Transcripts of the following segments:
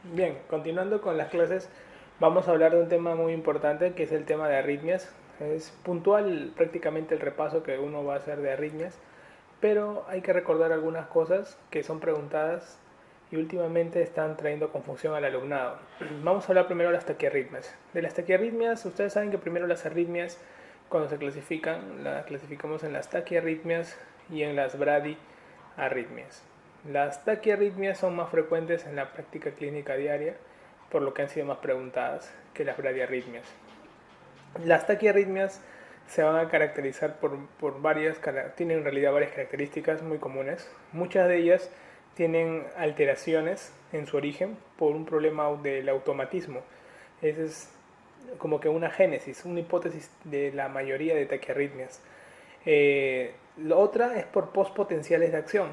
Bien, continuando con las clases, vamos a hablar de un tema muy importante que es el tema de arritmias. Es puntual prácticamente el repaso que uno va a hacer de arritmias, pero hay que recordar algunas cosas que son preguntadas y últimamente están trayendo confusión al alumnado. Vamos a hablar primero de las taquiarritmias. De las taquiarritmias, ustedes saben que primero las arritmias, cuando se clasifican, las clasificamos en las taquiarritmias y en las bradiarritmias. Las taquiarritmias son más frecuentes en la práctica clínica diaria, por lo que han sido más preguntadas que las bradiarritmias. Las taquiarritmias se van a caracterizar por varias, tienen en realidad varias características muy comunes. Muchas de ellas tienen alteraciones en su origen por un problema del automatismo. Esa es como que una génesis, una hipótesis de la mayoría de taquiarritmias. La otra es por postpotenciales de acción,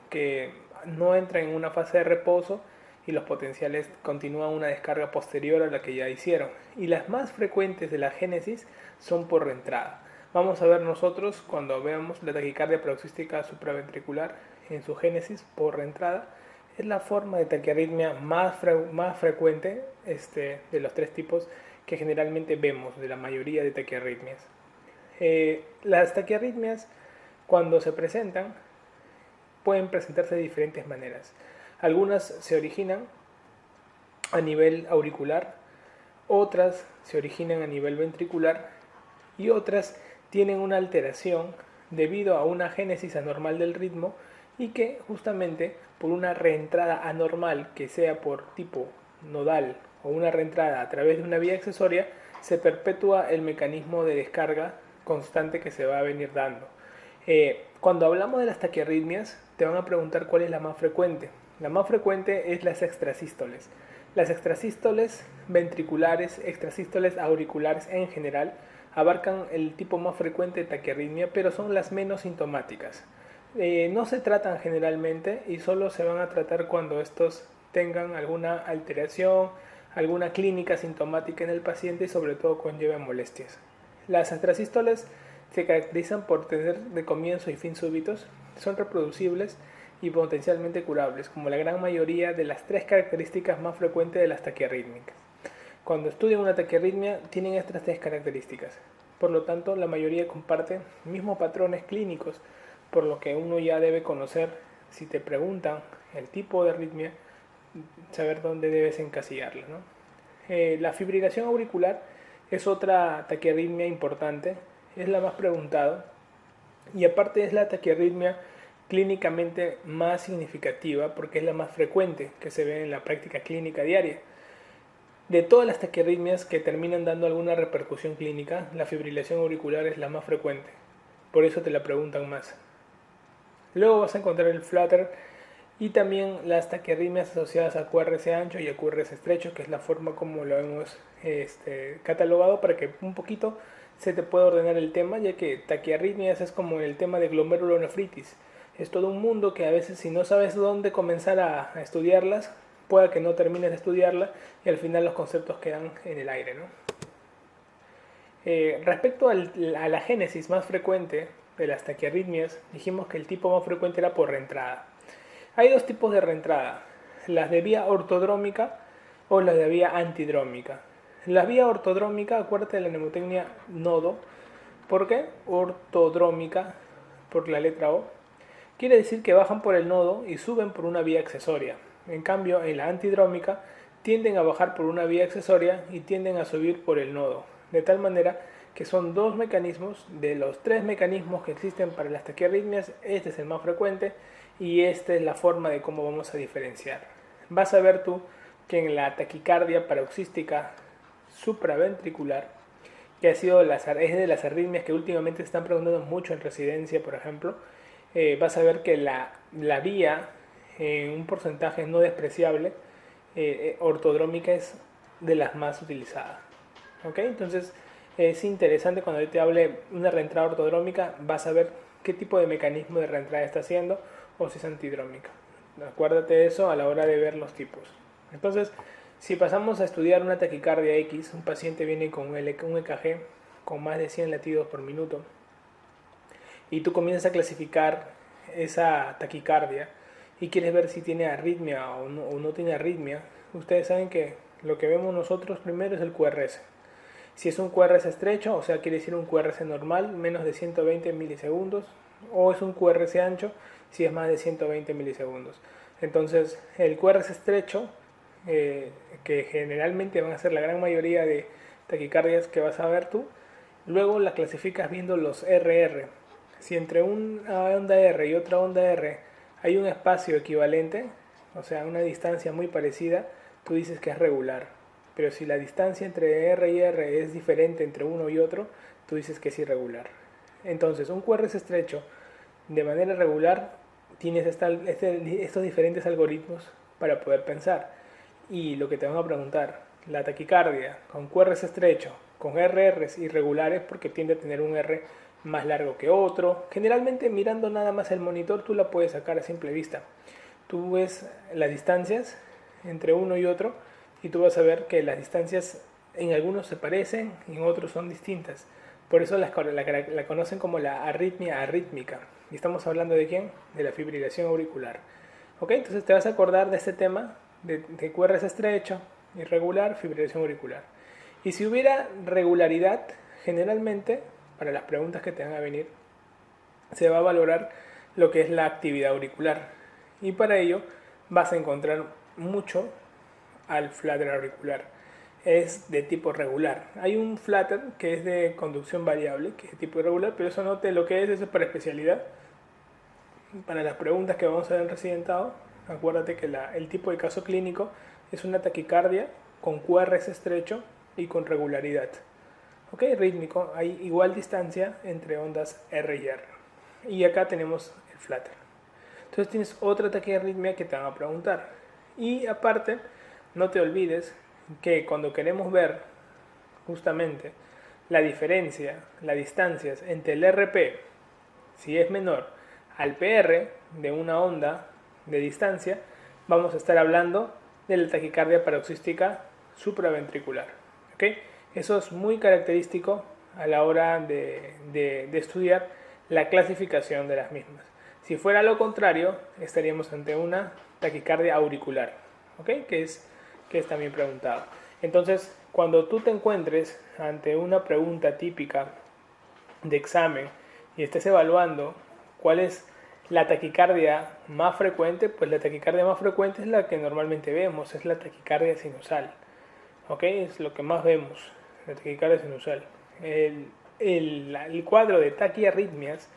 que no entran en una fase de reposo y los potenciales continúan una descarga posterior a la que ya hicieron. Y las más frecuentes de la génesis son por reentrada. Vamos a ver nosotros cuando veamos la taquicardia paroxística supraventricular en su génesis por reentrada. Es la forma de taquiarritmia más frecuente de los tres tipos que generalmente vemos de la mayoría de taquiarritmias. Las taquiarritmias, cuando se presentan, pueden presentarse de diferentes maneras. Algunas se originan a nivel auricular, otras se originan a nivel ventricular y otras tienen una alteración debido a una génesis anormal del ritmo y que justamente por una reentrada anormal que sea por tipo nodal o una reentrada a través de una vía accesoria se perpetúa el mecanismo de descarga constante que se va a venir dando. Cuando hablamos de las taquiarritmias, te van a preguntar cuál es la más frecuente. La más frecuente es las extrasístoles. Las extrasístoles ventriculares, extrasístoles auriculares en general, abarcan el tipo más frecuente de taquiarritmia, pero son las menos sintomáticas. No se tratan generalmente y solo se van a tratar cuando estos tengan alguna alteración, alguna clínica sintomática en el paciente y sobre todo conlleven molestias. Las extrasístoles se caracterizan por tener de comienzo y fin súbitos, son reproducibles y potencialmente curables, como la gran mayoría de las tres características más frecuentes de las taquiarrítmicas. Cuando estudian una taquiarritmia tienen estas tres características. Por lo tanto, la mayoría comparte mismos patrones clínicos, por lo que uno ya debe conocer, si te preguntan el tipo de arritmia, saber dónde debes encasillarla, ¿no? La fibrilación auricular es otra taquiarritmia importante, es la más preguntada y aparte es la taquiarritmia clínicamente más significativa porque es la más frecuente que se ve en la práctica clínica diaria. De todas las taquiarritmias que terminan dando alguna repercusión clínica, la fibrilación auricular es la más frecuente. Por eso te la preguntan más. Luego vas a encontrar el flutter y también las taquiarritmias asociadas a QRS ancho y a QRS estrecho, que es la forma como lo hemos catalogado para que un poquito se te pueda ordenar el tema, ya que taquiarritmias es como el tema de glomerulonefritis. Es todo un mundo que a veces si no sabes dónde comenzar a estudiarlas, pueda que no termines de estudiarla y al final los conceptos quedan en el aire, ¿no? Respecto a la génesis más frecuente de las taquiarritmias, dijimos que el tipo más frecuente era por reentrada. Hay dos tipos de reentrada, las de vía ortodrómica o las de vía antidrómica. La vía ortodrómica, acuérdate de la mnemotecnia nodo. ¿Por qué? Ortodrómica, por la letra O. Quiere decir que bajan por el nodo y suben por una vía accesoria. En cambio, en la antidrómica tienden a bajar por una vía accesoria y tienden a subir por el nodo. De tal manera que son dos mecanismos, de los tres mecanismos que existen para las taquiarritmias, este es el más frecuente y esta es la forma de cómo vamos a diferenciar. Vas a ver tú que en la taquicardia paroxística supraventricular, que ha sido es de las arritmias que últimamente se están preguntando mucho en residencia, por ejemplo, vas a ver que la vía, en un porcentaje no despreciable, ortodrómica es de las más utilizadas. ¿Ok? Entonces es interesante cuando yo te hable una reentrada ortodrómica, vas a ver qué tipo de mecanismo de reentrada está haciendo o si es antidrómica. Acuérdate de eso a la hora de ver los tipos. Entonces, si pasamos a estudiar una taquicardia X, un paciente viene con un EKG con más de 100 latidos por minuto y tú comienzas a clasificar esa taquicardia y quieres ver si tiene arritmia o no tiene arritmia, ustedes saben que lo que vemos nosotros primero es el QRS. Si es un QRS estrecho, o sea, quiere decir un QRS normal, menos de 120 milisegundos, o es un QRS ancho, si es más de 120 milisegundos. Entonces, el QRS estrecho, que generalmente van a ser la gran mayoría de taquicardias que vas a ver tú, luego la clasificas viendo los RR. Si entre una onda R y otra onda R hay un espacio equivalente, o sea, una distancia muy parecida, tú dices que es regular. Pero si la distancia entre R y R es diferente entre uno y otro, tú dices que es irregular. Entonces, un QRS estrecho de manera regular tienes estos diferentes algoritmos para poder pensar. Y lo que te van a preguntar, la taquicardia con QRS estrecho, con RRs irregulares porque tiende a tener un R más largo que otro. Generalmente mirando nada más el monitor tú la puedes sacar a simple vista. Tú ves las distancias entre uno y otro y tú vas a ver que las distancias en algunos se parecen y en otros son distintas. Por eso la conocen como la arritmia arrítmica. ¿Y estamos hablando de quién? De la fibrilación auricular. ¿Ok? Entonces te vas a acordar de este tema de QRS estrecho, irregular, fibrilación auricular. Y si hubiera regularidad, generalmente, para las preguntas que te van a venir, se va a valorar lo que es la actividad auricular. Y para ello vas a encontrar mucho al flutter auricular. Es de tipo regular. Hay un flutter que es de conducción variable, que es de tipo irregular, pero eso no te lo que es, eso es para especialidad. Para las preguntas que vamos a ver en residentado, acuérdate que el tipo de caso clínico es una taquicardia con QRS estrecho y con regularidad. Ok, rítmico, hay igual distancia entre ondas R y R. Y acá tenemos el flutter. Entonces tienes otra taquiarritmia que te van a preguntar. Y aparte, no te olvides que cuando queremos ver justamente la diferencia, las distancias entre el RP, si es menor, al PR de una onda de distancia, vamos a estar hablando de la taquicardia paroxística supraventricular. ¿Okay? Eso es muy característico a la hora de estudiar la clasificación de las mismas. Si fuera lo contrario, estaríamos ante una taquicardia auricular, ¿okay? que es también preguntado. Entonces, cuando tú te encuentres ante una pregunta típica de examen y estés evaluando cuál es la taquicardia más frecuente, pues la taquicardia más frecuente es la que normalmente vemos, es la taquicardia sinusal. ¿Ok? Es lo que más vemos, la taquicardia sinusal. El cuadro de taquiarritmias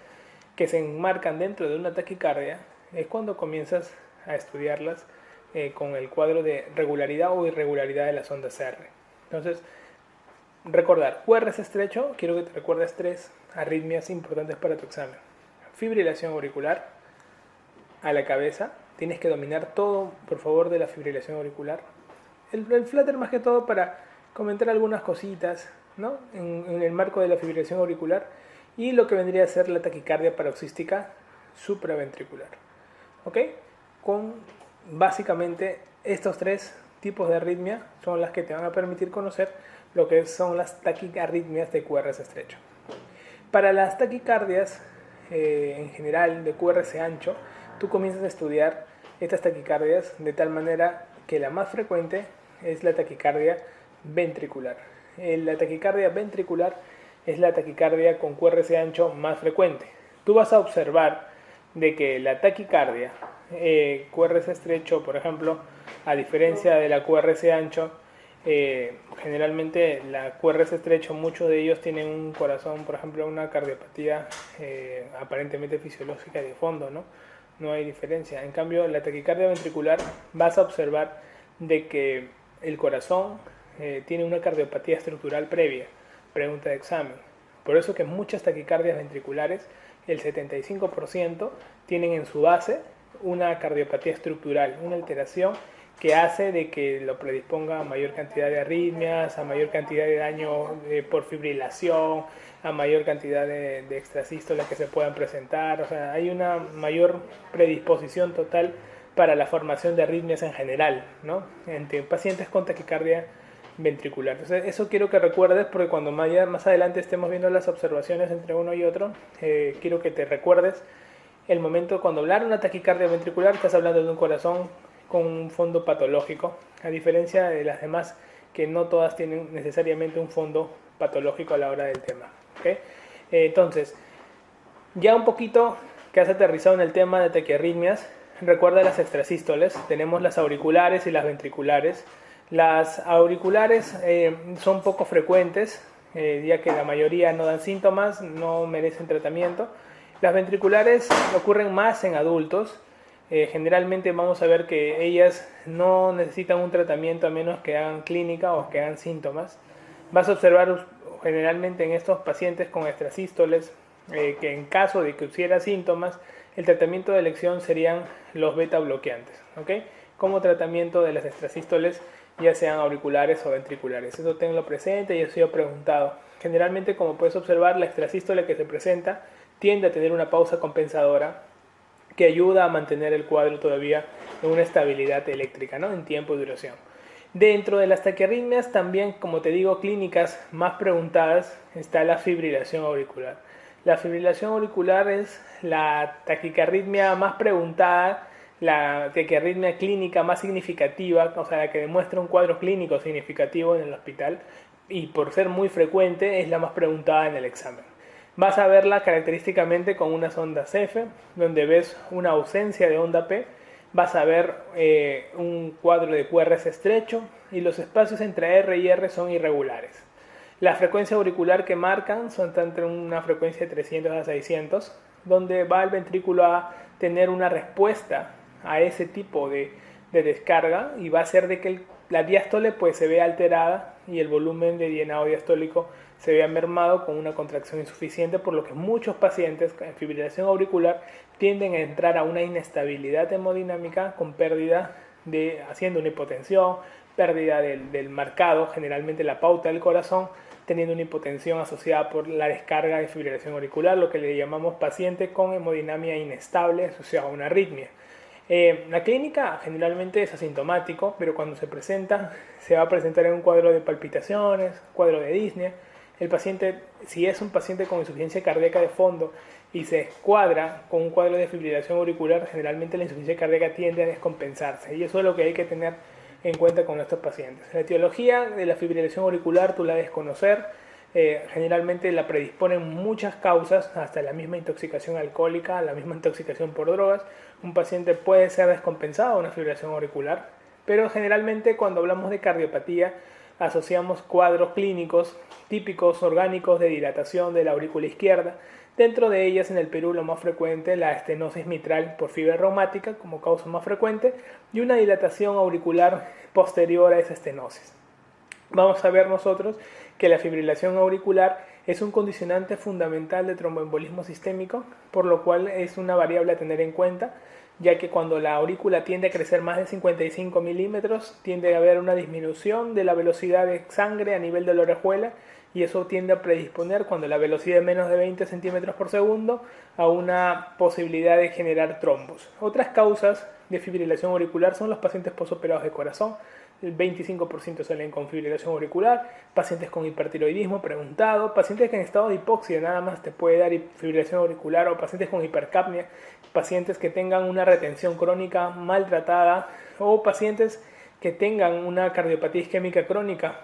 que se enmarcan dentro de una taquicardia es cuando comienzas a estudiarlas con el cuadro de regularidad o irregularidad de las ondas R. Entonces, recordar, QRS estrecho, quiero que te recuerdes 3 arritmias importantes para tu examen. Fibrilación auricular a la cabeza, tienes que dominar todo, por favor, de la fibrilación auricular. El flutter más que todo para comentar algunas cositas, ¿no? en el marco de la fibrilación auricular y lo que vendría a ser la taquicardia paroxística supraventricular. ¿Ok? Con básicamente estos 3 tipos de arritmia son las que te van a permitir conocer lo que son las taquiarritmias de QRS estrecho. Para las taquicardias en general de QRS ancho, tú comienzas a estudiar estas taquicardias de tal manera que la más frecuente es la taquicardia ventricular. La taquicardia ventricular es la taquicardia con QRS ancho más frecuente. Tú vas a observar de que la taquicardia QRS estrecho, por ejemplo, a diferencia de la QRS ancho, generalmente la QRS estrecho, muchos de ellos tienen un corazón, por ejemplo, una cardiopatía aparentemente fisiológica de fondo, ¿no? No hay diferencia. En cambio, la taquicardia ventricular vas a observar de que el corazón tiene una cardiopatía estructural previa, pregunta de examen. Por eso que muchas taquicardias ventriculares, el 75% tienen en su base una cardiopatía estructural, una alteración que hace de que lo predisponga a mayor cantidad de arritmias, a mayor cantidad de daño por fibrilación, a mayor cantidad de extrasístolas que se puedan presentar. O sea, hay una mayor predisposición total para la formación de arritmias en general, ¿no? Entre pacientes con taquicardia ventricular. Entonces, eso quiero que recuerdes porque cuando más adelante estemos viendo las observaciones entre uno y otro, quiero que te recuerdes el momento cuando hablar de una taquicardia ventricular, estás hablando de un corazón con un fondo patológico, a diferencia de las demás que no todas tienen necesariamente un fondo patológico a la hora del tema. ¿Okay? Entonces, ya un poquito que has aterrizado en el tema de taquiarritmias, recuerda las extrasístoles. Tenemos las auriculares y las ventriculares. Las auriculares son poco frecuentes, ya que la mayoría no dan síntomas, no merecen tratamiento. Las ventriculares ocurren más en adultos. Generalmente vamos a ver que ellas no necesitan un tratamiento a menos que hagan clínica o que hagan síntomas. Vas a observar generalmente en estos pacientes con extrasístoles que en caso de que hubiera síntomas, el tratamiento de elección serían los beta bloqueantes, ¿okay? Como tratamiento de las extrasístoles, ya sean auriculares o ventriculares. Eso tenlo presente y eso yo he preguntado. Generalmente, como puedes observar, la extrasístole que se presenta tiende a tener una pausa compensadora que ayuda a mantener el cuadro todavía en una estabilidad eléctrica, ¿no? En tiempo y duración. Dentro de las taquiarritmias, también, como te digo, clínicas más preguntadas, está la fibrilación auricular. La fibrilación auricular es la taquicarritmia más preguntada, la taquiarritmia clínica más significativa, o sea, la que demuestra un cuadro clínico significativo en el hospital, y por ser muy frecuente es la más preguntada en el examen. Vas a verla característicamente con unas ondas F, donde ves una ausencia de onda P. Vas a ver un cuadro de QRS estrecho y los espacios entre R y R son irregulares. La frecuencia auricular que marcan son entre una frecuencia de 300 a 600, donde va el ventrículo a tener una respuesta a ese tipo de descarga y va a hacer de que la diástole pues se vea alterada y el volumen de llenado diastólico se vea mermado con una contracción insuficiente, por lo que muchos pacientes en fibrilación auricular tienden a entrar a una inestabilidad hemodinámica con pérdida haciendo una hipotensión, pérdida del marcado, generalmente la pauta del corazón, teniendo una hipotensión asociada por la descarga de fibrilación auricular, lo que le llamamos paciente con hemodinamia inestable asociada a una arritmia. La clínica generalmente es asintomático, pero cuando se presenta, se va a presentar en un cuadro de palpitaciones, cuadro de disnea. El paciente, si es un paciente con insuficiencia cardíaca de fondo y se escuadra con un cuadro de fibrilación auricular, generalmente la insuficiencia cardíaca tiende a descompensarse, y eso es lo que hay que tener en cuenta con estos pacientes. La etiología de la fibrilación auricular tú la debes conocer. Generalmente la predisponen muchas causas, hasta la misma intoxicación alcohólica, la misma intoxicación por drogas. Un paciente puede ser descompensado a una fibrilación auricular, pero generalmente cuando hablamos de cardiopatía asociamos cuadros clínicos típicos orgánicos de dilatación de la aurícula izquierda. Dentro de ellas, en el Perú, lo más frecuente, la estenosis mitral por fibra reumática como causa más frecuente y una dilatación auricular posterior a esa estenosis. Vamos a ver nosotros que la fibrilación auricular es un condicionante fundamental de tromboembolismo sistémico, por lo cual es una variable a tener en cuenta, ya que cuando la aurícula tiende a crecer más de 55 milímetros, tiende a haber una disminución de la velocidad de sangre a nivel de la orejuela, y eso tiende a predisponer, cuando la velocidad es menos de 20 centímetros por segundo, a una posibilidad de generar trombos. Otras causas de fibrilación auricular son los pacientes posoperados de corazón. El 25% salen con fibrilación auricular, pacientes con hipertiroidismo preguntado, pacientes que en estado de hipoxia nada más te puede dar fibrilación auricular, o pacientes con hipercapnia, pacientes que tengan una retención crónica maltratada, o pacientes que tengan una cardiopatía isquémica crónica,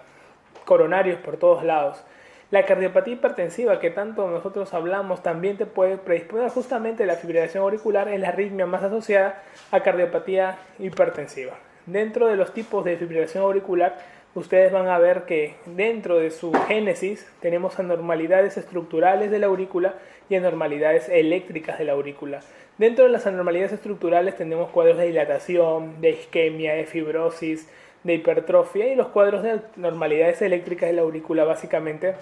coronarios por todos lados. La cardiopatía hipertensiva, que tanto nosotros hablamos, también te puede predisponer justamente la fibrilación auricular, es la arritmia más asociada a cardiopatía hipertensiva. Dentro de los tipos de fibrilación auricular, ustedes van a ver que dentro de su génesis tenemos anormalidades estructurales de la aurícula y anormalidades eléctricas de la aurícula. Dentro de las anormalidades estructurales tenemos cuadros de dilatación, de isquemia, de fibrosis, de hipertrofia, y los cuadros de anormalidades eléctricas de la aurícula básicamente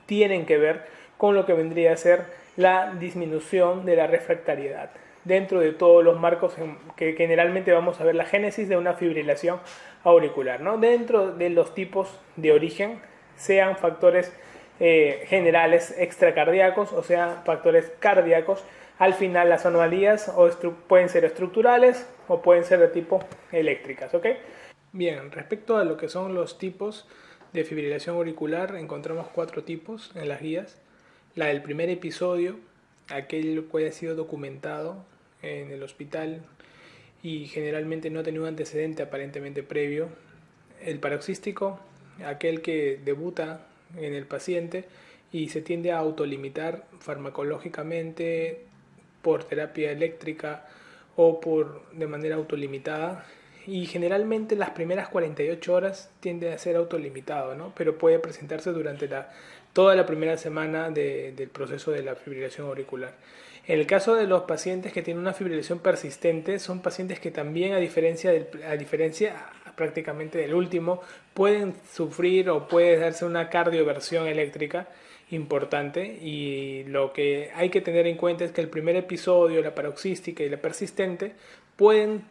tienen que ver con lo que vendría a ser la disminución de la refractariedad. Dentro de todos los marcos que generalmente vamos a ver la génesis de una fibrilación auricular, ¿no? Dentro de los tipos de origen, sean factores generales extracardíacos o sean factores cardíacos, al final las anomalías pueden ser estructurales o pueden ser de tipo eléctricas, ¿ok? Bien, respecto a lo que son los tipos de fibrilación auricular, encontramos 4 tipos en las guías. La del primer episodio, aquel que haya sido documentado en el hospital y generalmente no ha tenido un antecedente aparentemente previo. El paroxístico, aquel que debuta en el paciente y se tiende a autolimitar farmacológicamente por terapia eléctrica o de manera autolimitada, y generalmente las primeras 48 horas tiende a ser autolimitado, ¿no? Pero puede presentarse durante toda la primera semana del proceso de la fibrilación auricular. En el caso de los pacientes que tienen una fibrilación persistente, son pacientes que también, a diferencia prácticamente del último, pueden sufrir o puede darse una cardioversión eléctrica importante, y lo que hay que tener en cuenta es que el primer episodio, la paroxística y la persistente, pueden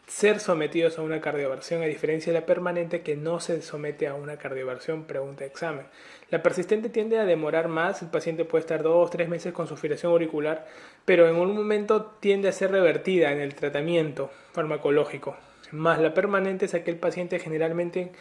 ser sometidos a una cardioversión, a diferencia de la permanente, que no se somete a una cardioversión pregunta examen. La persistente tiende a demorar más, el paciente puede estar 2-3 meses con su fibrilación auricular, pero en un momento tiende a ser revertida en el tratamiento farmacológico. Más la permanente es aquel paciente generalmente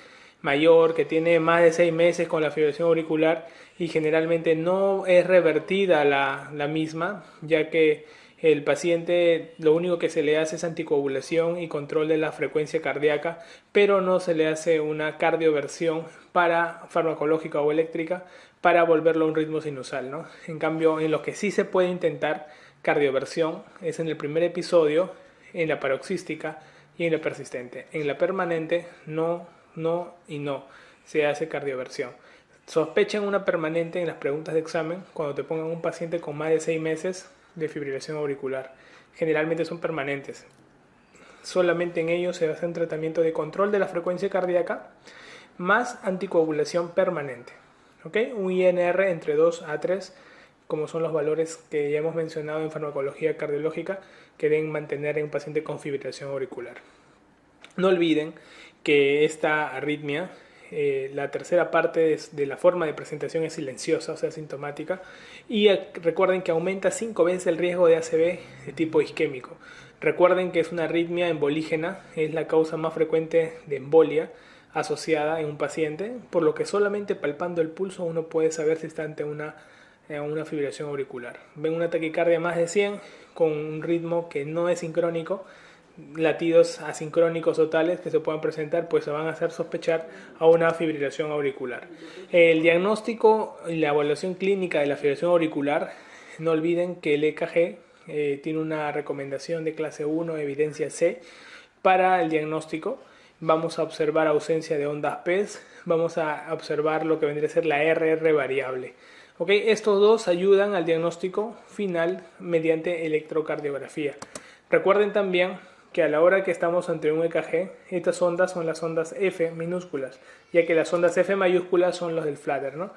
mayor que tiene más de 6 meses con la fibrilación auricular y generalmente no es revertida la misma, ya que el paciente lo único que se le hace es anticoagulación y control de la frecuencia cardíaca, pero no se le hace una cardioversión farmacológica o eléctrica para volverlo a un ritmo sinusal, ¿no? En cambio, en lo que sí se puede intentar cardioversión es en el primer episodio, en la paroxística y en la persistente. En la permanente no se hace cardioversión. Sospechen una permanente en las preguntas de examen cuando te pongan un paciente con más de 6 meses de fibrilación auricular. Generalmente son permanentes. Solamente en ellos se hace un tratamiento de control de la frecuencia cardíaca más anticoagulación permanente. ¿Okay? Un INR entre 2 a 3, como son los valores que ya hemos mencionado en farmacología cardiológica, que deben mantener en un paciente con fibrilación auricular. No olviden que esta arritmia, la tercera parte de la forma de presentación es silenciosa, o sea, sintomática, y recuerden que aumenta 5 veces el riesgo de ACV de tipo isquémico. Recuerden que es una arritmia embolígena, es la causa más frecuente de embolia asociada en un paciente, por lo que solamente palpando el pulso uno puede saber si está ante una fibrilación auricular. Ven una taquicardia más de 100 con un ritmo que no es sincrónico, latidos asincrónicos o tales que se puedan presentar, pues se van a hacer sospechar a una fibrilación auricular. El diagnóstico y la evaluación clínica de la fibrilación auricular, no olviden que el EKG tiene una recomendación de clase 1, evidencia C, para el diagnóstico. Vamos a observar ausencia de ondas PES, vamos a observar lo que vendría a ser la RR variable. ¿Okay? Estos dos ayudan al diagnóstico final mediante electrocardiografía. Recuerden también que a la hora que estamos ante un EKG, estas ondas son las ondas F minúsculas, ya que las ondas F mayúsculas son los del flutter, ¿no?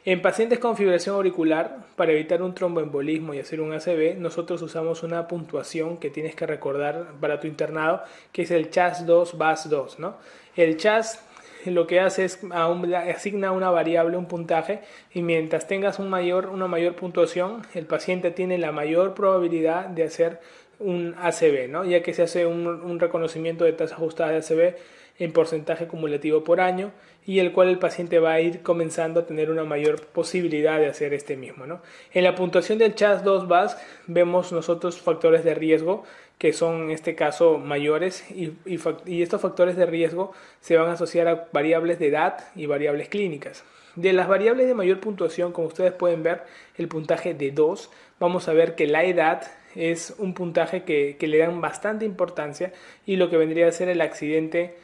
En pacientes con fibrilación auricular, para evitar un tromboembolismo y hacer un ACV, nosotros usamos una puntuación que tienes que recordar para tu internado, que es el CHAS2-VAS2, ¿no? El CHAS lo que hace es asigna una variable, un puntaje, y mientras tengas una mayor puntuación, el paciente tiene la mayor probabilidad de hacer un ACV, ¿no? Ya que se hace un reconocimiento de tasa ajustada de ACV en porcentaje cumulativo por año, y el cual el paciente va a ir comenzando a tener una mayor posibilidad de hacer este mismo, ¿no? En la puntuación del CHAS2-VAS vemos nosotros factores de riesgo que son en este caso mayores, y estos factores de riesgo se van a asociar a variables de edad y variables clínicas. De las variables de mayor puntuación, como ustedes pueden ver, el puntaje de 2, vamos a ver que la edad es un puntaje que le dan bastante importancia, y lo que vendría a ser el accidente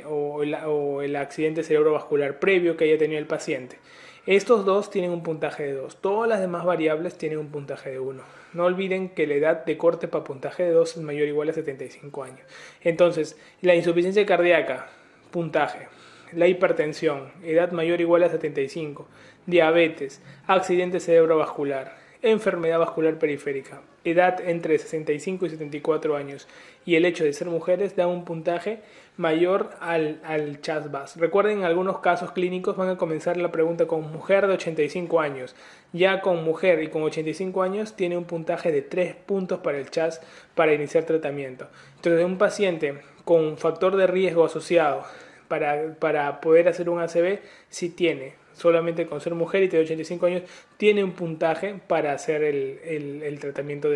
o el accidente cerebrovascular previo que haya tenido el paciente. Estos dos tienen un puntaje de 2. Todas las demás variables tienen un puntaje de 1. No olviden que la edad de corte para puntaje de 2 es mayor o igual a 75 años. Entonces, la insuficiencia cardíaca, puntaje. La hipertensión, edad mayor o igual a 75. Diabetes, accidente cerebrovascular, enfermedad vascular periférica, edad entre 65 y 74 años, y el hecho de ser mujeres da un puntaje mayor al CHAS-VAS. Recuerden, en algunos casos clínicos van a comenzar la pregunta con mujer de 85 años. Ya con mujer y con 85 años tiene un puntaje de 3 puntos para el CHAS para iniciar tratamiento. Entonces, un paciente con factor de riesgo asociado para poder hacer un ACV, sí tiene. Solamente con ser mujer y tener 85 años, tiene un puntaje para hacer el tratamiento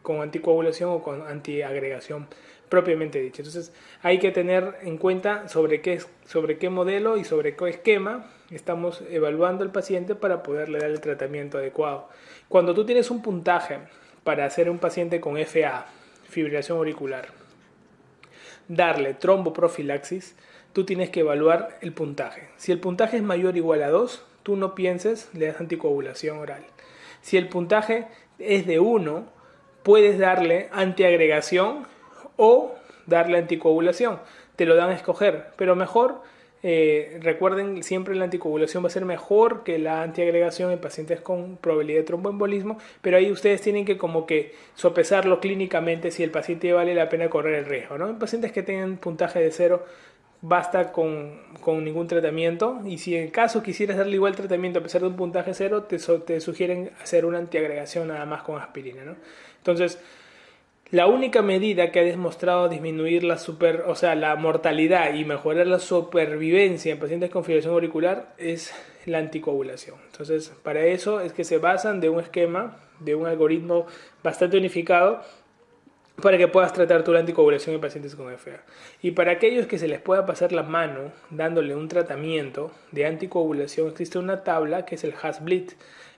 con anticoagulación o con antiagregación propiamente dicha. Entonces hay que tener en cuenta sobre qué modelo y sobre qué esquema estamos evaluando al paciente para poderle dar el tratamiento adecuado. Cuando tú tienes un puntaje para hacer un paciente con FA, fibrilación auricular, darle tromboprofilaxis, tú tienes que evaluar el puntaje. Si el puntaje es mayor o igual a 2, tú no pienses, le das anticoagulación oral. Si el puntaje es de 1, puedes darle antiagregación o darle anticoagulación. Te lo dan a escoger, pero mejor, recuerden, siempre la anticoagulación va a ser mejor que la antiagregación en pacientes con probabilidad de tromboembolismo, pero ahí ustedes tienen que como que sopesarlo clínicamente si el paciente vale la pena correr el riesgo, ¿no? En pacientes que tengan puntaje de 0, basta con ningún tratamiento, y si en caso quisieras darle igual tratamiento a pesar de un puntaje 0, te sugieren hacer una antiagregación nada más con aspirina, ¿no? Entonces, la única medida que ha demostrado disminuir la mortalidad y mejorar la supervivencia en pacientes con fibrilación auricular es la anticoagulación. Entonces, para eso es que se basan de un esquema, de un algoritmo bastante unificado para que puedas tratar tu anticoagulación en pacientes con FA. Y para aquellos que se les pueda pasar la mano dándole un tratamiento de anticoagulación, existe una tabla que es el HAS-BLIT.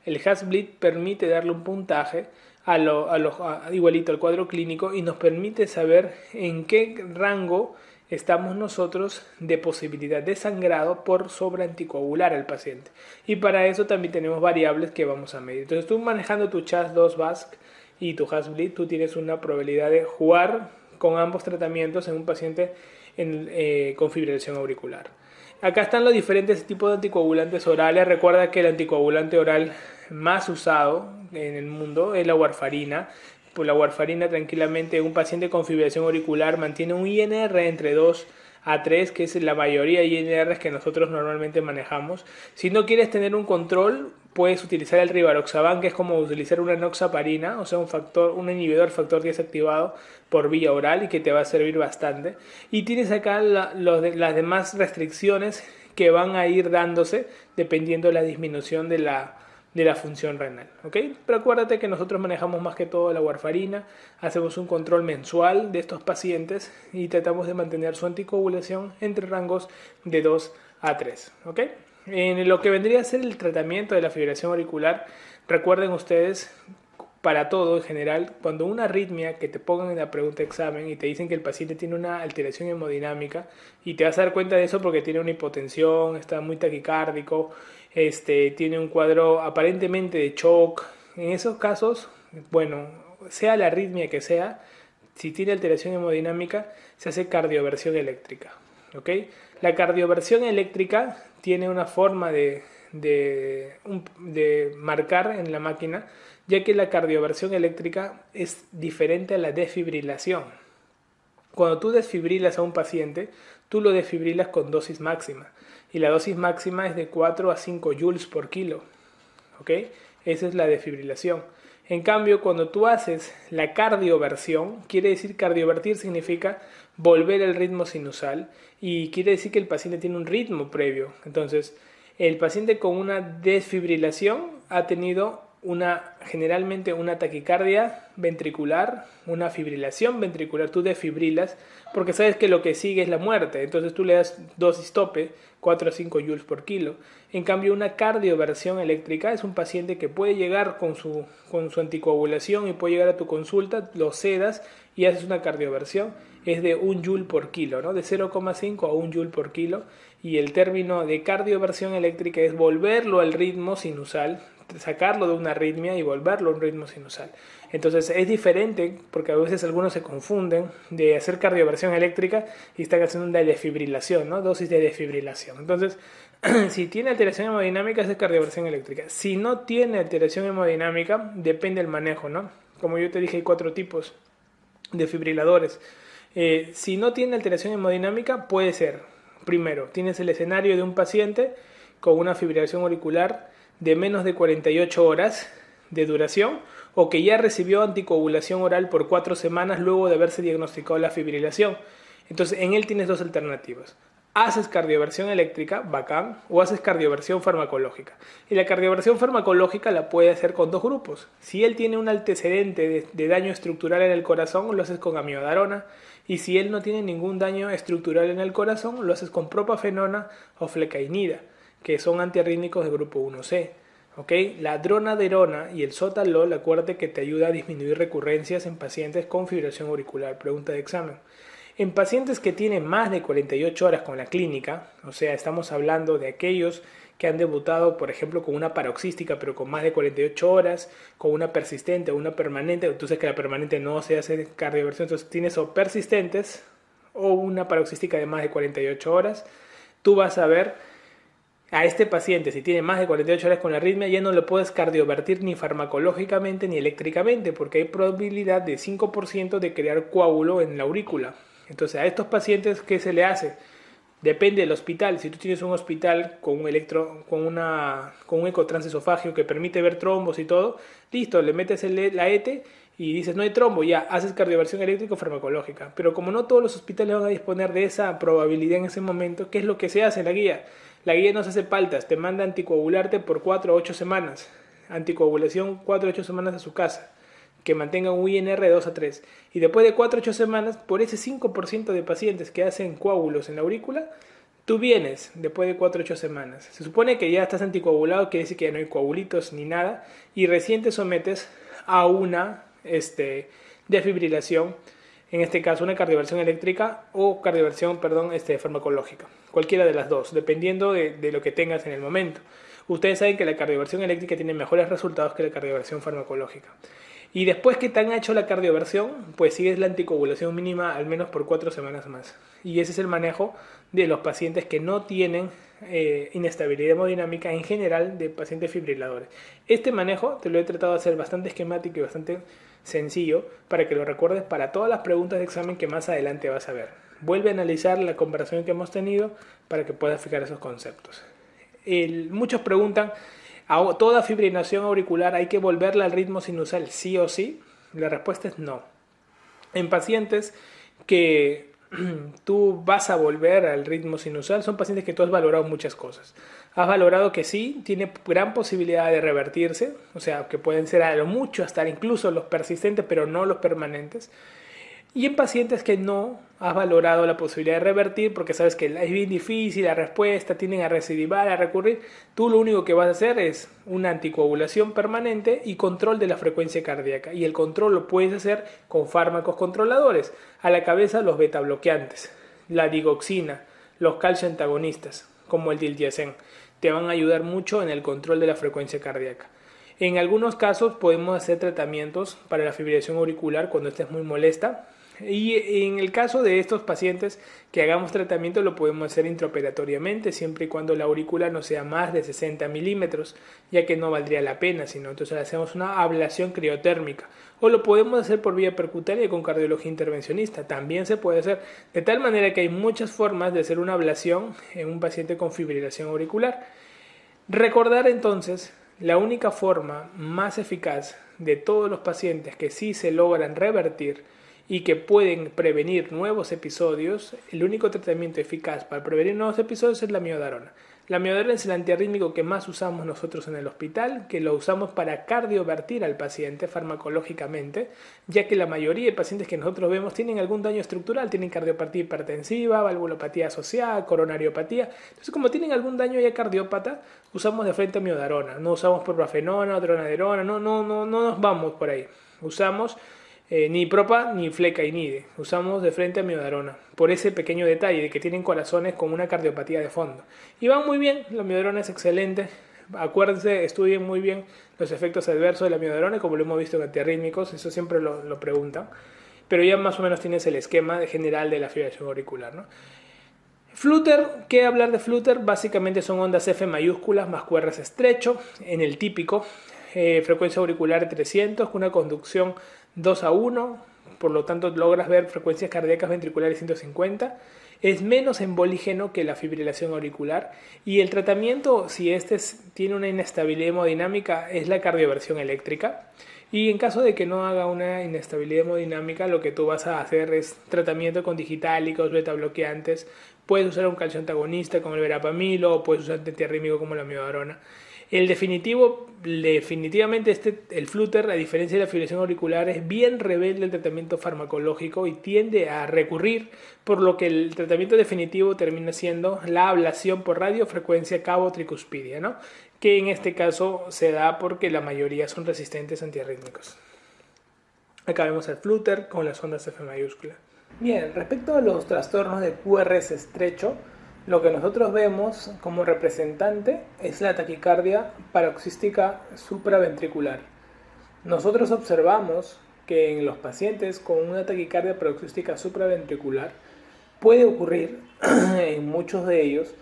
El HAS-BLIT permite darle un puntaje igualito al cuadro clínico y nos permite saber en qué rango estamos nosotros de posibilidad de sangrado por sobreanticoagular al paciente. Y para eso también tenemos variables que vamos a medir. Entonces tú manejando tu CHAS-2-VASc y tu HAS-BLIT, tú tienes una probabilidad de jugar con ambos tratamientos en un paciente con fibrilación auricular. Acá están los diferentes tipos de anticoagulantes orales. Recuerda que el anticoagulante oral más usado en el mundo es la warfarina. Pues la warfarina tranquilamente, un paciente con fibrilación auricular mantiene un INR entre 2 a 3, que es la mayoría de INRs que nosotros normalmente manejamos. Si no quieres tener un control, puedes utilizar el rivaroxaban, que es como utilizar una enoxaparina, o sea, un inhibidor factor 10 activado por vía oral y que te va a servir bastante. Y tienes acá las demás restricciones que van a ir dándose dependiendo de la disminución de la función renal, ¿ok? Pero acuérdate que nosotros manejamos más que todo la warfarina, hacemos un control mensual de estos pacientes y tratamos de mantener su anticoagulación entre rangos de 2 a 3, ¿ok? En lo que vendría a ser el tratamiento de la fibrilación auricular, recuerden ustedes, para todo en general, cuando una arritmia que te pongan en la pregunta de examen y te dicen que el paciente tiene una alteración hemodinámica, y te vas a dar cuenta de eso porque tiene una hipotensión, está muy taquicárdico, tiene un cuadro aparentemente de shock. En esos casos, bueno, sea la arritmia que sea, si tiene alteración hemodinámica, se hace cardioversión eléctrica, ¿ok? La cardioversión eléctrica tiene una forma de marcar en la máquina, ya que la cardioversión eléctrica es diferente a la desfibrilación. Cuando tú desfibrilas a un paciente, tú lo desfibrilas con dosis máxima. Y la dosis máxima es de 4 a 5 joules por kilo. ¿Ok? Esa es la desfibrilación. En cambio, cuando tú haces la cardioversión, quiere decir cardiovertir significa volver al ritmo sinusal y quiere decir que el paciente tiene un ritmo previo. Entonces, el paciente con una desfibrilación ha tenido generalmente una taquicardia ventricular, una fibrilación ventricular. Tú desfibrilas porque sabes que lo que sigue es la muerte, entonces tú le das dosis tope, 4 a 5 joules por kilo. En cambio, una cardioversión eléctrica es un paciente que puede llegar con su anticoagulación y puede llegar a tu consulta, lo sedas y haces una cardioversión, es de 1 joule por kilo, ¿no? De 0,5 a 1 joule por kilo, y el término de cardioversión eléctrica es volverlo al ritmo sinusal, sacarlo de una arritmia y volverlo a un ritmo sinusal. Entonces es diferente porque a veces algunos se confunden de hacer cardioversión eléctrica y están haciendo una desfibrilación, ¿no? Dosis de desfibrilación. Entonces, si tiene alteración hemodinámica es cardioversión eléctrica. Si no tiene alteración hemodinámica, depende del manejo, ¿no? Como yo te dije, hay 4 tipos de fibriladores. Si no tiene alteración hemodinámica, puede ser, primero, tienes el escenario de un paciente con una fibrilación auricular de menos de 48 horas de duración o que ya recibió anticoagulación oral por 4 semanas luego de haberse diagnosticado la fibrilación. Entonces, en él tienes 2 alternativas. haces cardioversión eléctrica, bacán, o haces cardioversión farmacológica. Y la cardioversión farmacológica la puede hacer con dos grupos. Si él tiene un antecedente de daño estructural en el corazón, lo haces con amiodarona. Y si él no tiene ningún daño estructural en el corazón, lo haces con propafenona o flecainida, que son antiarrítmicos de grupo 1C. ¿Okay? La dronaderona y el sotalol, acuérdate que te ayuda a disminuir recurrencias en pacientes con fibrilación auricular. Pregunta de examen. En pacientes que tienen más de 48 horas con la clínica, o sea, estamos hablando de aquellos que han debutado, por ejemplo, con una paroxística, pero con más de 48 horas, con una persistente o una permanente, tú sabes que la permanente no se hace cardioversión, entonces tienes o persistentes o una paroxística de más de 48 horas, tú vas a ver a este paciente, si tiene más de 48 horas con la arritmia, ya no lo puedes cardiovertir ni farmacológicamente ni eléctricamente, porque hay probabilidad de 5% de crear coágulo en la aurícula. Entonces, a estos pacientes, ¿qué se le hace? Depende del hospital. Si tú tienes un hospital con un ecotransesofagio que permite ver trombos y todo, listo, le metes la ET y dices, no hay trombo, ya, haces cardioversión eléctrica o farmacológica. Pero como no todos los hospitales van a disponer de esa probabilidad en ese momento, ¿qué es lo que se hace en la guía? La guía no se hace paltas, te manda anticoagularte por 4 a 8 semanas. Anticoagulación 4 a 8 semanas a su casa. Que mantenga un INR de 2 a 3. Y después de 4 a 8 semanas, por ese 5% de pacientes que hacen coágulos en la aurícula, tú vienes después de 4 a 8 semanas. Se supone que ya estás anticoagulado, quiere decir que ya no hay coagulitos ni nada, y recién te sometes a una defibrilación, en este caso una cardioversión eléctrica o cardioversión, farmacológica. Cualquiera de las dos, dependiendo de lo que tengas en el momento. Ustedes saben que la cardioversión eléctrica tiene mejores resultados que la cardioversión farmacológica. Y después que te han hecho la cardioversión, pues sigues la anticoagulación mínima al menos por 4 semanas más. Y ese es el manejo de los pacientes que no tienen inestabilidad hemodinámica en general de pacientes fibriladores. Este manejo te lo he tratado de hacer bastante esquemático y bastante sencillo para que lo recuerdes para todas las preguntas de examen que más adelante vas a ver. Vuelve a analizar la conversación que hemos tenido para que puedas fijar esos conceptos. Muchos preguntan, ¿a toda fibrilación auricular hay que volverla al ritmo sinusal sí o sí? La respuesta es no. En pacientes que tú vas a volver al ritmo sinusal son pacientes que tú has valorado muchas cosas. Has valorado que sí, tiene gran posibilidad de revertirse, o sea, que pueden ser a lo mucho hasta incluso los persistentes, pero no los permanentes. Y en pacientes que no has valorado la posibilidad de revertir porque sabes que es bien difícil la respuesta, tienden a recidivar, a recurrir, tú lo único que vas a hacer es una anticoagulación permanente y control de la frecuencia cardíaca. Y el control lo puedes hacer con fármacos controladores. A la cabeza los beta bloqueantes, la digoxina, los calcio antagonistas, como el diltiazem, te van a ayudar mucho en el control de la frecuencia cardíaca. En algunos casos podemos hacer tratamientos para la fibrilación auricular cuando esta es muy molesta. Y en el caso de estos pacientes que hagamos tratamiento lo podemos hacer intraoperatoriamente siempre y cuando la aurícula no sea más de 60 milímetros, ya que no valdría la pena, sino entonces hacemos una ablación criotérmica. O lo podemos hacer por vía percutánea con cardiología intervencionista, también se puede hacer, de tal manera que hay muchas formas de hacer una ablación en un paciente con fibrilación auricular. Recordar entonces, la única forma más eficaz de todos los pacientes que sí se logran revertir y que pueden prevenir nuevos episodios, el único tratamiento eficaz para prevenir nuevos episodios es la amiodarona. La amiodarona es el antiarrítmico que más usamos nosotros en el hospital, que lo usamos para cardiovertir al paciente farmacológicamente, ya que la mayoría de pacientes que nosotros vemos tienen algún daño estructural, tienen cardiopatía hipertensiva, valvulopatía asociada, coronariopatía. Entonces, como tienen algún daño ya cardiópata, usamos de frente amiodarona, no usamos propafenona, dronaderona, no nos vamos por ahí. Usamos ni propa ni flecainide, usamos de frente amiodarona, por ese pequeño detalle de que tienen corazones con una cardiopatía de fondo. Y van muy bien, la amiodarona es excelente, acuérdense, estudien muy bien los efectos adversos de la amiodarona, como lo hemos visto en antiarrítmicos, eso siempre lo preguntan, pero ya más o menos tienes el esquema general de la fibrilación auricular, ¿no? Flutter, ¿qué hablar de Flutter? Básicamente son ondas F mayúsculas más QRS estrecho, en el típico, frecuencia auricular 300, con una conducción 2 a 1, por lo tanto logras ver frecuencias cardíacas ventriculares 150. Es menos embolígeno que la fibrilación auricular y el tratamiento, si tiene una inestabilidad hemodinámica, es la cardioversión eléctrica. Y en caso de que no haga una inestabilidad hemodinámica, lo que tú vas a hacer es tratamiento con digitálicos, beta bloqueantes, Puedes usar un calcio antagonista como el verapamilo o puedes usar antiarrítmico como la amiodarona. El definitivamente el flúter, a diferencia de la fibrilación auricular, es bien rebelde al tratamiento farmacológico y tiende a recurrir, por lo que el tratamiento definitivo termina siendo la ablación por radiofrecuencia cabo-tricuspidia, ¿no? Que en este caso se da porque la mayoría son resistentes a antiarrítmicos. Acá vemos el flúter con las ondas F mayúscula. Bien, respecto a los trastornos de QRS estrecho, lo que nosotros vemos como representante es la taquicardia paroxística supraventricular. Nosotros observamos que en los pacientes con una taquicardia paroxística supraventricular puede ocurrir en muchos de ellos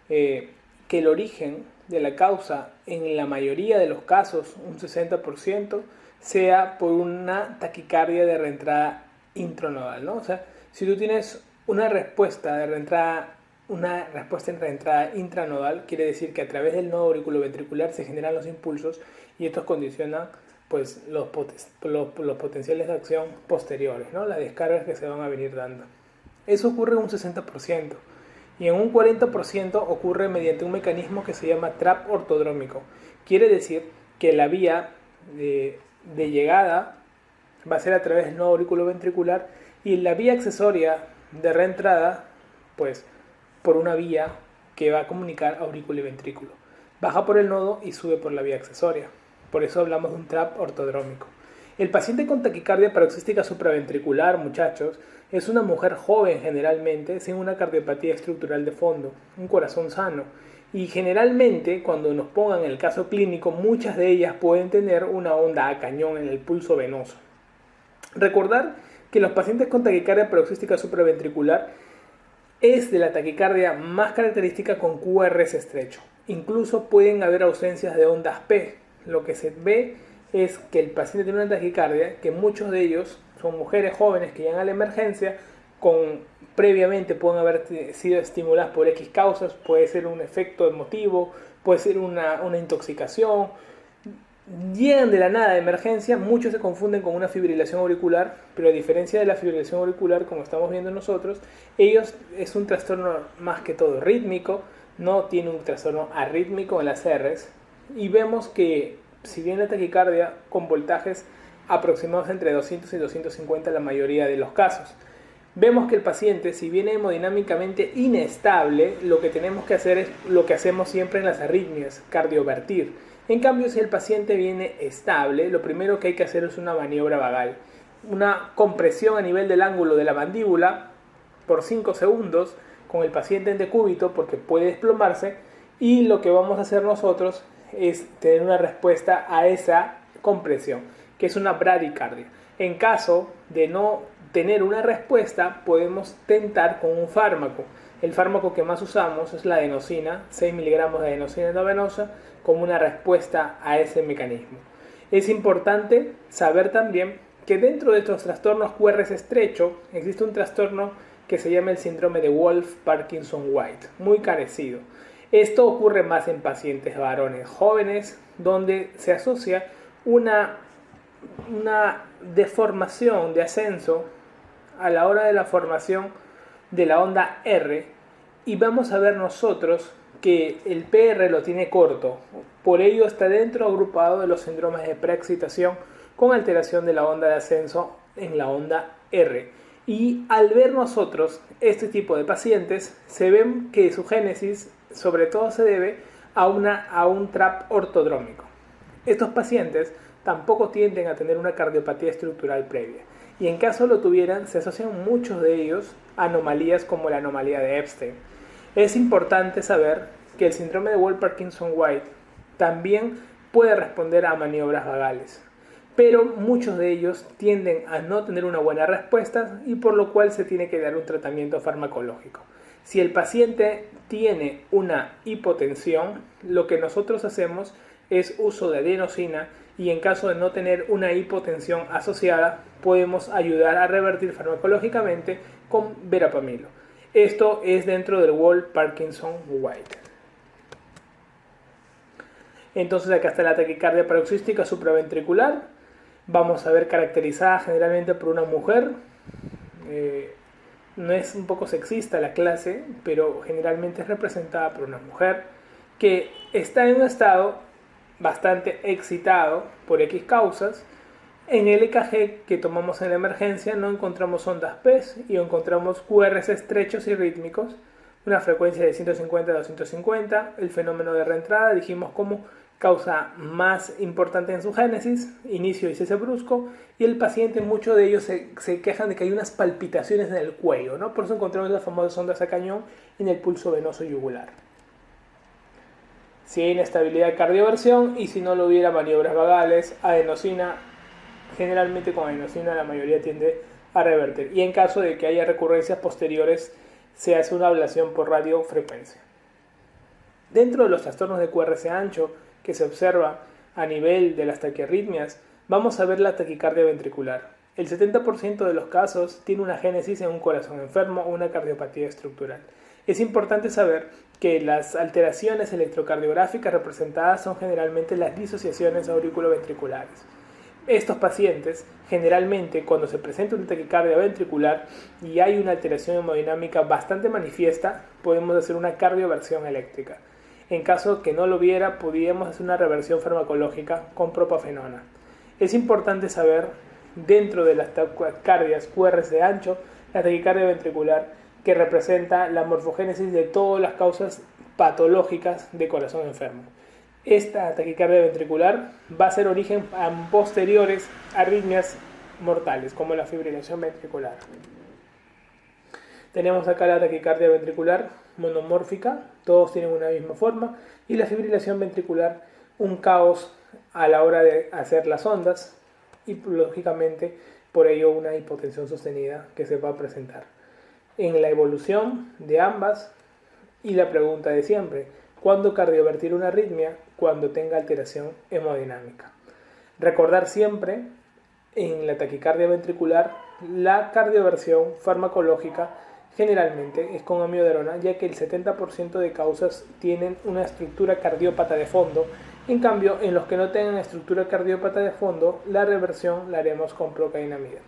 que el origen de la causa, en la mayoría de los casos, un 60%, sea por una taquicardia de reentrada intranodal, ¿no? O sea, si tú tienes una respuesta de reentrada en reentrada intranodal, quiere decir que a través del nodo auriculoventricular se generan los impulsos y estos condicionan pues, los potenciales de acción posteriores, ¿no? Las descargas que se van a venir dando. Eso ocurre en un 60% y en un 40% ocurre mediante un mecanismo que se llama trap ortodrómico. Quiere decir que la vía de llegada va a ser a través del nodo auriculoventricular y la vía accesoria de reentrada, pues por una vía que va a comunicar aurículo y ventrículo. Baja por el nodo y sube por la vía accesoria. Por eso hablamos de un trap ortodrómico. El paciente con taquicardia paroxística supraventricular, muchachos, es una mujer joven generalmente, sin una cardiopatía estructural de fondo, un corazón sano. Y generalmente, cuando nos pongan el caso clínico, muchas de ellas pueden tener una onda a cañón en el pulso venoso. Recordar que los pacientes con taquicardia paroxística supraventricular es de la taquicardia más característica con QRS estrecho. Incluso pueden haber ausencias de ondas P. Lo que se ve es que el paciente tiene una taquicardia, que muchos de ellos son mujeres jóvenes que llegan a la emergencia, previamente pueden haber sido estimuladas por X causas, puede ser un efecto emotivo, puede ser una intoxicación. Llegan de la nada de emergencia, muchos se confunden con una fibrilación auricular, pero a diferencia de la fibrilación auricular, como estamos viendo nosotros, ellos es un trastorno más que todo rítmico, no tiene un trastorno arrítmico en las R's, y vemos que si bien la taquicardia con voltajes aproximados entre 200 y 250 en la mayoría de los casos, vemos que el paciente, si viene hemodinámicamente inestable, lo que tenemos que hacer es lo que hacemos siempre en las arritmias, cardiovertir. En cambio, si el paciente viene estable, lo primero que hay que hacer es una maniobra vagal. Una compresión a nivel del ángulo de la mandíbula por 5 segundos con el paciente en decúbito porque puede desplomarse, y lo que vamos a hacer nosotros es tener una respuesta a esa compresión, que es una bradicardia. En caso de no tener una respuesta, podemos tentar con un fármaco. El fármaco que más usamos es la adenosina, 6 miligramos de adenosina endovenosa, como una respuesta a ese mecanismo. Es importante saber también que dentro de estos trastornos QRS estrecho existe un trastorno que se llama el síndrome de Wolff-Parkinson-White, muy carecido. Esto ocurre más en pacientes varones jóvenes, donde se asocia una deformación de ascenso a la hora de la formación de la onda R, y vamos a ver nosotros que el PR lo tiene corto, por ello está dentro agrupado de los síndromes de preexcitación con alteración de la onda de ascenso en la onda R. Y al ver nosotros este tipo de pacientes, se ven que su génesis sobre todo se debe a un TRAP ortodrómico. Estos pacientes tampoco tienden a tener una cardiopatía estructural previa, y en caso lo tuvieran, se asocian muchos de ellos a anomalías como la anomalía de Epstein. Es importante saber que el síndrome de Wolff-Parkinson-White también puede responder a maniobras vagales, pero muchos de ellos tienden a no tener una buena respuesta, y por lo cual se tiene que dar un tratamiento farmacológico. Si el paciente tiene una hipotensión, lo que nosotros hacemos es uso de adenosina, y en caso de no tener una hipotensión asociada, podemos ayudar a revertir farmacológicamente con verapamilo. Esto es dentro del Wolff-Parkinson-White. Entonces acá está la taquicardia paroxística supraventricular. Vamos a ver caracterizada generalmente por una mujer no es un poco sexista la clase, pero generalmente es representada por una mujer que está en un estado bastante excitado por X causas. En el EKG que tomamos en la emergencia no encontramos ondas PES y encontramos QRS estrechos y rítmicos, una frecuencia de 150 a 250, el fenómeno de reentrada, dijimos como causa más importante en su génesis, inicio y cese brusco, y el paciente, muchos de ellos se quejan de que hay unas palpitaciones en el cuello, ¿no? Por eso encontramos las famosas ondas a cañón en el pulso venoso yugular. Si hay inestabilidad de cardioversión y si no lo hubiera maniobras vagales, adenosina, generalmente con adenosina la mayoría tiende a revertir. Y en caso de que haya recurrencias posteriores, se hace una ablación por radiofrecuencia. Dentro de los trastornos de QRS ancho que se observa a nivel de las taquiarritmias, vamos a ver la taquicardia ventricular. El 70% de los casos tiene una génesis en un corazón enfermo o una cardiopatía estructural. Es importante saber que las alteraciones electrocardiográficas representadas son generalmente las disociaciones auriculoventriculares. Estos pacientes, generalmente, cuando se presenta una taquicardia ventricular y hay una alteración hemodinámica bastante manifiesta, podemos hacer una cardioversión eléctrica. En caso que no lo hubiera, podríamos hacer una reversión farmacológica con propafenona. Es importante saber, dentro de las taquicardias QRS de ancho, la taquicardia ventricular, que representa la morfogénesis de todas las causas patológicas de corazón enfermo. Esta taquicardia ventricular va a ser origen a posteriores arritmias mortales, como la fibrilación ventricular. Tenemos acá la taquicardia ventricular monomórfica, todos tienen una misma forma, y la fibrilación ventricular, un caos a la hora de hacer las ondas, y lógicamente por ello una hipotensión sostenida que se va a presentar. En la evolución de ambas, y la pregunta de siempre, ¿cuándo cardiovertir una arritmia? Cuando tenga alteración hemodinámica. Recordar siempre, en la taquicardia ventricular, la cardioversión farmacológica generalmente es con amiodarona, ya que el 70% de causas tienen una estructura cardiópata de fondo. En cambio, en los que no tengan estructura cardiópata de fondo, la reversión la haremos con procainamida.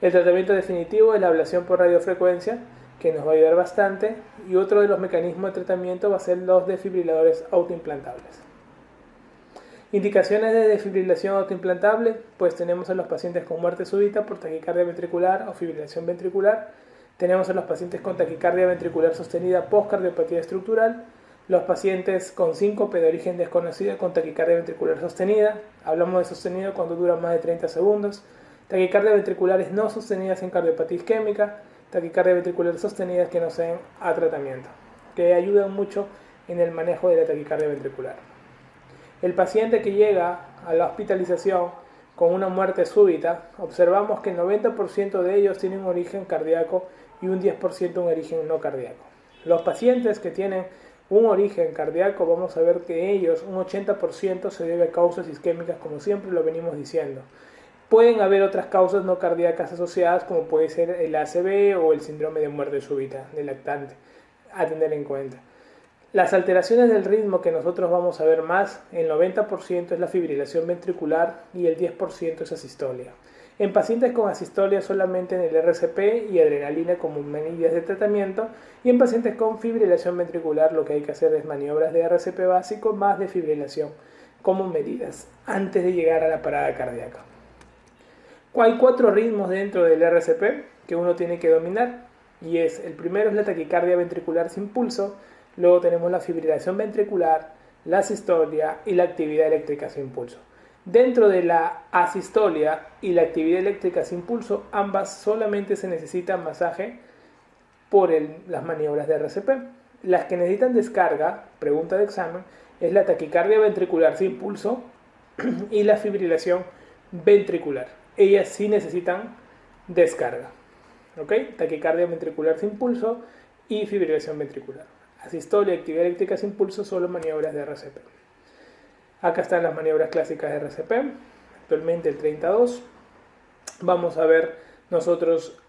El tratamiento definitivo es la ablación por radiofrecuencia, que nos va a ayudar bastante, y otro de los mecanismos de tratamiento va a ser los desfibriladores autoimplantables. Indicaciones de desfibrilación autoimplantable, pues tenemos a los pacientes con muerte súbita por taquicardia ventricular o fibrilación ventricular, tenemos a los pacientes con taquicardia ventricular sostenida postcardiopatía estructural, los pacientes con síncope de origen desconocido con taquicardia ventricular sostenida, hablamos de sostenido cuando dura más de 30 segundos, taquicardia ventriculares no sostenidas en cardiopatía isquémica, taquicardia ventricular sostenidas que no se den a tratamiento, que ayudan mucho en el manejo de la taquicardia ventricular. El paciente que llega a la hospitalización con una muerte súbita, observamos que el 90% de ellos tienen un origen cardíaco y un 10% un origen no cardíaco. Los pacientes que tienen un origen cardíaco, vamos a ver que ellos, un 80% se debe a causas isquémicas, como siempre lo venimos diciendo. Pueden haber otras causas no cardíacas asociadas, como puede ser el ACV o el síndrome de muerte súbita del lactante, a tener en cuenta. Las alteraciones del ritmo que nosotros vamos a ver más, el 90% es la fibrilación ventricular y el 10% es asistolia. En pacientes con asistolia solamente en el RCP y adrenalina como medidas de tratamiento, y en pacientes con fibrilación ventricular lo que hay que hacer es maniobras de RCP básico más de fibrilación como medidas antes de llegar a la parada cardíaca. Hay 4 ritmos dentro del RCP que uno tiene que dominar, y el primero es la taquicardia ventricular sin pulso, luego tenemos la fibrilación ventricular, la asistolia y la actividad eléctrica sin pulso. Dentro de la asistolia y la actividad eléctrica sin pulso, ambas solamente se necesita masaje por las maniobras de RCP. Las que necesitan descarga, pregunta de examen, es la taquicardia ventricular sin pulso y la fibrilación ventricular. Ellas sí necesitan descarga. ¿Ok? Taquicardia ventricular sin pulso y fibrilación ventricular. Asistolia y actividad eléctrica sin pulso, solo maniobras de RCP. Acá están las maniobras clásicas de RCP, actualmente el 32. Vamos a ver nosotros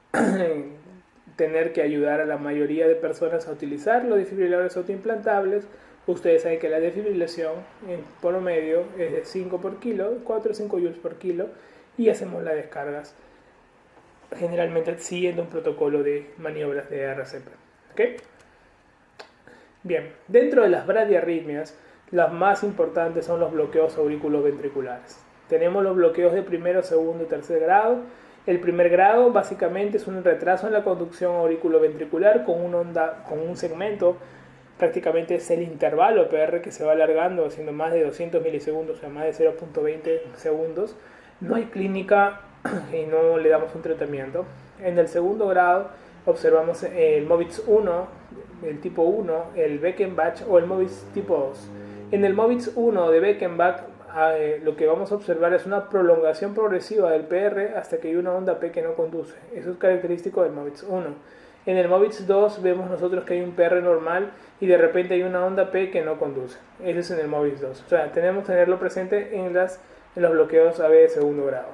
tener que ayudar a la mayoría de personas a utilizar los desfibriladores autoimplantables. Ustedes saben que la desfibrilación en promedio es de 5 por kilo, 4 o 5 joules por kilo, y hacemos las descargas generalmente siguiendo un protocolo de maniobras de RCP. ¿Ok? Bien, dentro de las bradiarritmias, las más importantes son los bloqueos auriculoventriculares. Tenemos los bloqueos de primero, segundo y tercer grado. El primer grado básicamente es un retraso en la conducción auriculoventricular con un segmento, prácticamente es el intervalo PR que se va alargando haciendo más de 200 milisegundos, o sea, más de 0.20 segundos. No hay clínica y no le damos un tratamiento. En el segundo grado observamos el MOVITS 1, el tipo 1, el Beckenbach o el MOVITS tipo 2. En el MOVITS 1 de Beckenbach lo que vamos a observar es una prolongación progresiva del PR hasta que hay una onda P que no conduce. Eso es característico del MOVITS 1. En el MOVITS 2 vemos nosotros que hay un PR normal y de repente hay una onda P que no conduce. Ese es en el MOVITS 2. O sea, tenemos que tenerlo presente en los bloqueos AB de segundo grado.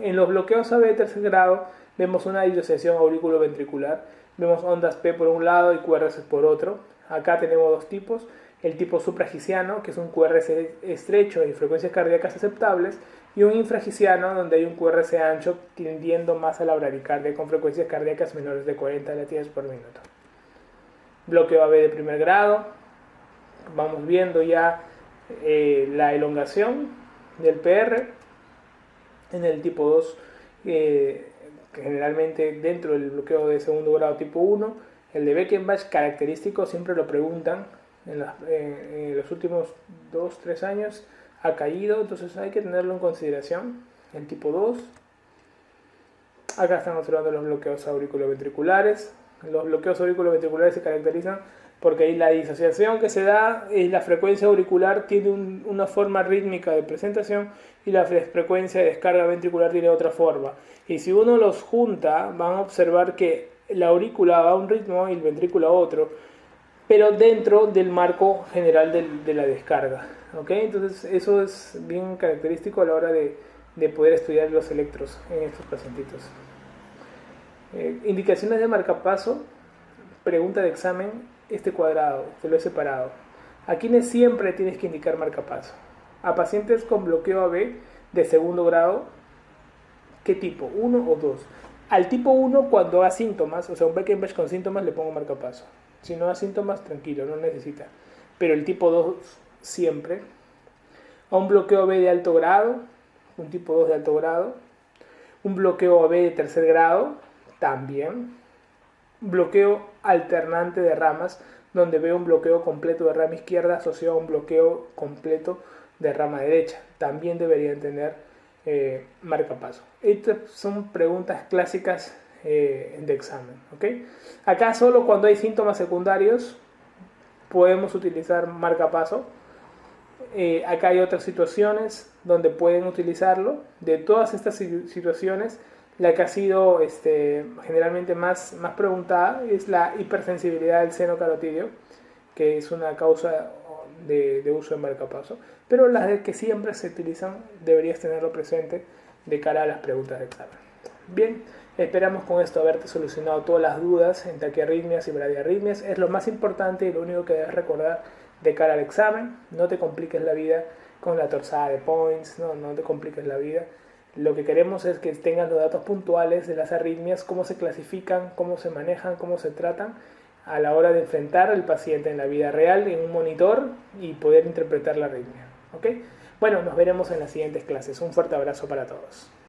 En los bloqueos AB de tercer grado vemos una disociación auriculoventricular. Vemos ondas P por un lado y QRS por otro. Acá tenemos dos tipos. El tipo supragiciano, que es un QRS estrecho y frecuencias cardíacas aceptables, y un infragiciano, donde hay un QRS ancho tendiendo más a la bradicardia con frecuencias cardíacas menores de 40 latidos por minuto. Bloqueo AB de primer grado. Vamos viendo ya la elongación del PR. En el tipo 2, generalmente dentro del bloqueo de segundo grado tipo 1, el de Beckenbach característico, siempre lo preguntan, en los últimos 2-3 años ha caído, entonces hay que tenerlo en consideración. El tipo 2, acá están observando los bloqueos auriculoventriculares. Los bloqueos auriculoventriculares se caracterizan porque ahí la disociación que se da es la frecuencia auricular tiene una forma rítmica de presentación y la frecuencia de descarga ventricular tiene otra forma. Y si uno los junta, van a observar que la aurícula va a un ritmo y el ventrículo a otro, pero dentro del marco general de la descarga. ¿Okay? Entonces eso es bien característico a la hora de poder estudiar los electros en estos pacientitos. Indicaciones de marcapaso, pregunta de examen, este cuadrado, te lo he separado. ¿A quiénes siempre tienes que indicar marcapaso? A pacientes con bloqueo AB de segundo grado, ¿qué tipo? ¿1 o 2? Al tipo 1 cuando haga síntomas, o sea un Beckenbach con síntomas le pongo marcapaso. Si no da síntomas, tranquilo, no necesita. Pero el tipo 2 siempre. A un bloqueo AB de alto grado, un tipo 2 de alto grado. Un bloqueo AB de tercer grado, también. Bloqueo alternante de ramas, donde veo un bloqueo completo de rama izquierda asociado a un bloqueo completo de rama derecha. También deberían tener marcapaso. Estas son preguntas clásicas de examen. ¿Okay? Acá solo cuando hay síntomas secundarios podemos utilizar marcapaso. Acá hay otras situaciones donde pueden utilizarlo. De todas estas situaciones, la que ha sido generalmente más preguntada es la hipersensibilidad del seno carotídeo, que es una causa de uso de marcapaso. Pero las que siempre se utilizan deberías tenerlo presente de cara a las preguntas de examen. Bien, esperamos con esto haberte solucionado todas las dudas en taquiarritmias y bradiarritmias. Es lo más importante y lo único que debes recordar de cara al examen. No te compliques la vida con la torsada de points, no te compliques la vida. Lo que queremos es que tengas los datos puntuales de las arritmias, cómo se clasifican, cómo se manejan, cómo se tratan a la hora de enfrentar al paciente en la vida real, en un monitor y poder interpretar la arritmia. ¿Okay? Bueno, nos veremos en las siguientes clases. Un fuerte abrazo para todos.